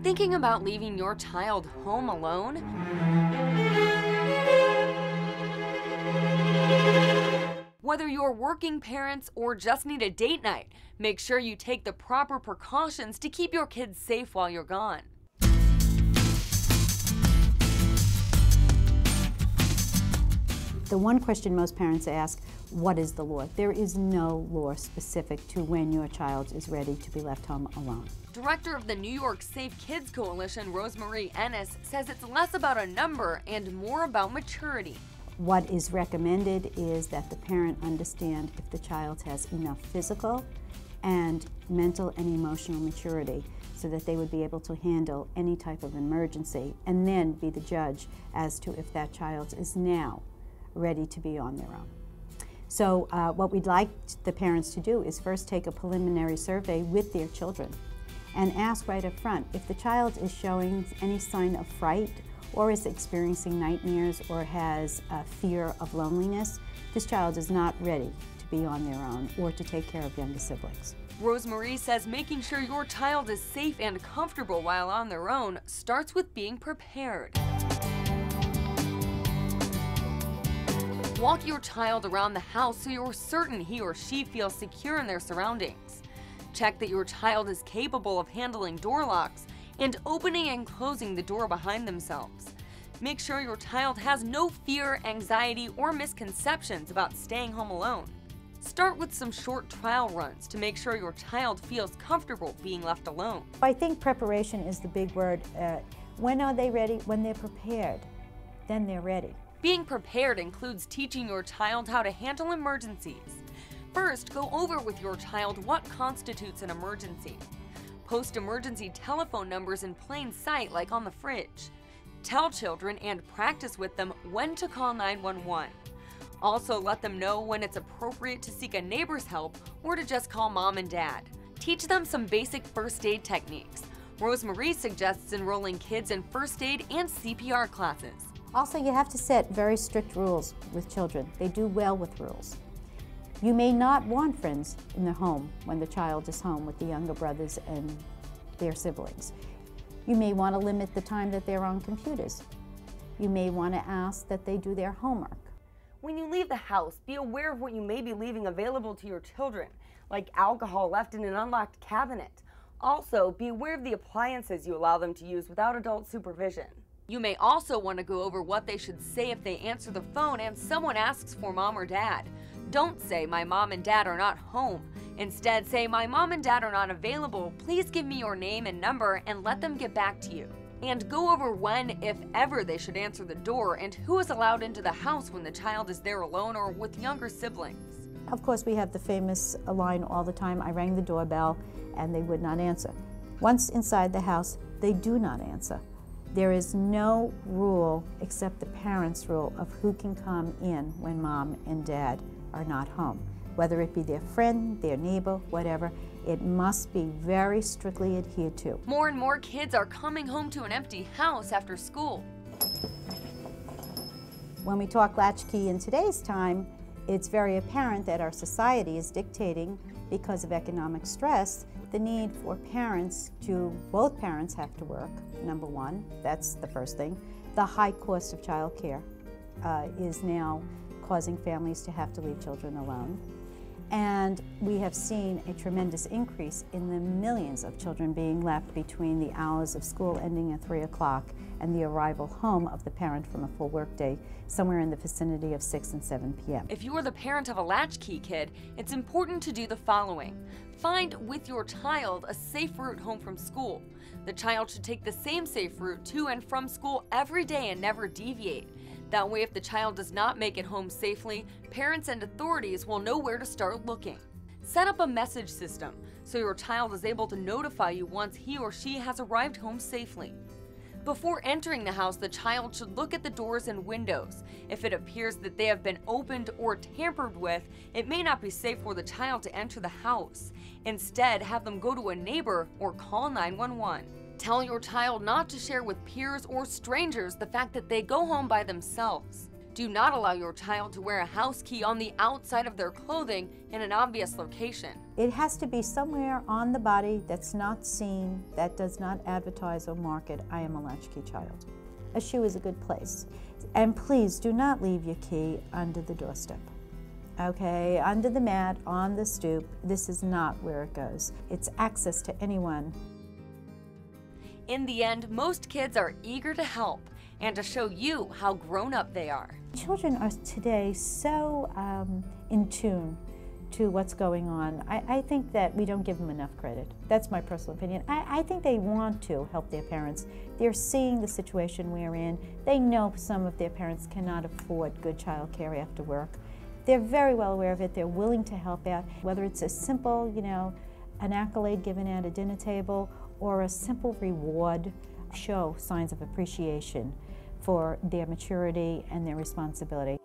Thinking about leaving your child home alone? Whether you're working parents or just need a date night, make sure you take the proper precautions to keep your kids safe while you're gone. The one question most parents ask, what is the law? There is no law specific to when your child is ready to be left home alone. Director of the New York Safe Kids Coalition, Rosemarie Ennis, says it's less about a number and more about maturity. What is recommended is that the parent understand if the child has enough physical and mental and emotional maturity so that they would be able to handle any type of emergency, and then be the judge as to if that child is now ready to be on their own. So what we'd like the parents to do is first take a preliminary survey with their children and ask right up front if the child is showing any sign of fright or is experiencing nightmares or has a fear of loneliness. This child is not ready to be on their own or to take care of younger siblings. Rosemarie says making sure your child is safe and comfortable while on their own starts with being prepared. Walk your child around the house so you're certain he or she feels secure in their surroundings. Check that your child is capable of handling door locks and opening and closing the door behind themselves. Make sure your child has no fear, anxiety, or misconceptions about staying home alone. Start with some short trial runs to make sure your child feels comfortable being left alone. I think preparation is the big word. When are they ready? When they're prepared, then they're ready. Being prepared includes teaching your child how to handle emergencies. First, go over with your child what constitutes an emergency. Post emergency telephone numbers in plain sight, like on the fridge. Tell children and practice with them when to call 911. Also, let them know when it's appropriate to seek a neighbor's help or to just call mom and dad. Teach them some basic first aid techniques. Rosemarie suggests enrolling kids in first aid and CPR classes. Also, you have to set very strict rules with children. They do well with rules. You may not want friends in the home when the child is home with the younger brothers and their siblings. You may want to limit the time that they're on computers. You may want to ask that they do their homework. When you leave the house, be aware of what you may be leaving available to your children, like alcohol left in an unlocked cabinet. Also, be aware of the appliances you allow them to use without adult supervision. You may also want to go over what they should say if they answer the phone and someone asks for mom or dad. Don't say, "My mom and dad are not home." Instead, say, "My mom and dad are not available. Please give me your name and number and let them get back to you." And go over when, if ever, they should answer the door and who is allowed into the house when the child is there alone or with younger siblings. Of course, we have the famous line all the time, I rang the doorbell and they would not answer. Once inside the house, they do not answer. There is no rule except the parents' rule of who can come in when mom and dad are not home. Whether it be their friend, their neighbor, whatever, it must be very strictly adhered to. More and more kids are coming home to an empty house after school. When we talk latchkey in today's time, it's very apparent that our society is dictating, because of economic stress, the need for parents to, both parents have to work, number one. That's the first thing. The high cost of childcare is now causing families to have to leave children alone. And we have seen a tremendous increase in the millions of children being left between the hours of school ending at 3 o'clock and the arrival home of the parent from a full workday, somewhere in the vicinity of 6 and 7 p.m. If you are the parent of a latchkey kid, it's important to do the following. Find with your child a safe route home from school. The child should take the same safe route to and from school every day and never deviate. That way, if the child does not make it home safely, parents and authorities will know where to start looking. Set up a message system so your child is able to notify you once he or she has arrived home safely. Before entering the house, the child should look at the doors and windows. If it appears that they have been opened or tampered with, it may not be safe for the child to enter the house. Instead, have them go to a neighbor or call 911. Tell your child not to share with peers or strangers the fact that they go home by themselves. Do not allow your child to wear a house key on the outside of their clothing in an obvious location. It has to be somewhere on the body that's not seen, that does not advertise or market, I am a latchkey child. A shoe is a good place. And please do not leave your key under the doorstep. Okay, under the mat, on the stoop, this is not where it goes. It's access to anyone. In the end, most kids are eager to help and to show you how grown up they are. Children are today so in tune to what's going on. I think that we don't give them enough credit. That's my personal opinion. I think they want to help their parents. They're seeing the situation we're in. They know some of their parents cannot afford good child care after work. They're very well aware of it. They're willing to help out, whether it's a simple, an accolade given at a dinner table or a simple reward. Show signs of appreciation for their maturity and their responsibility.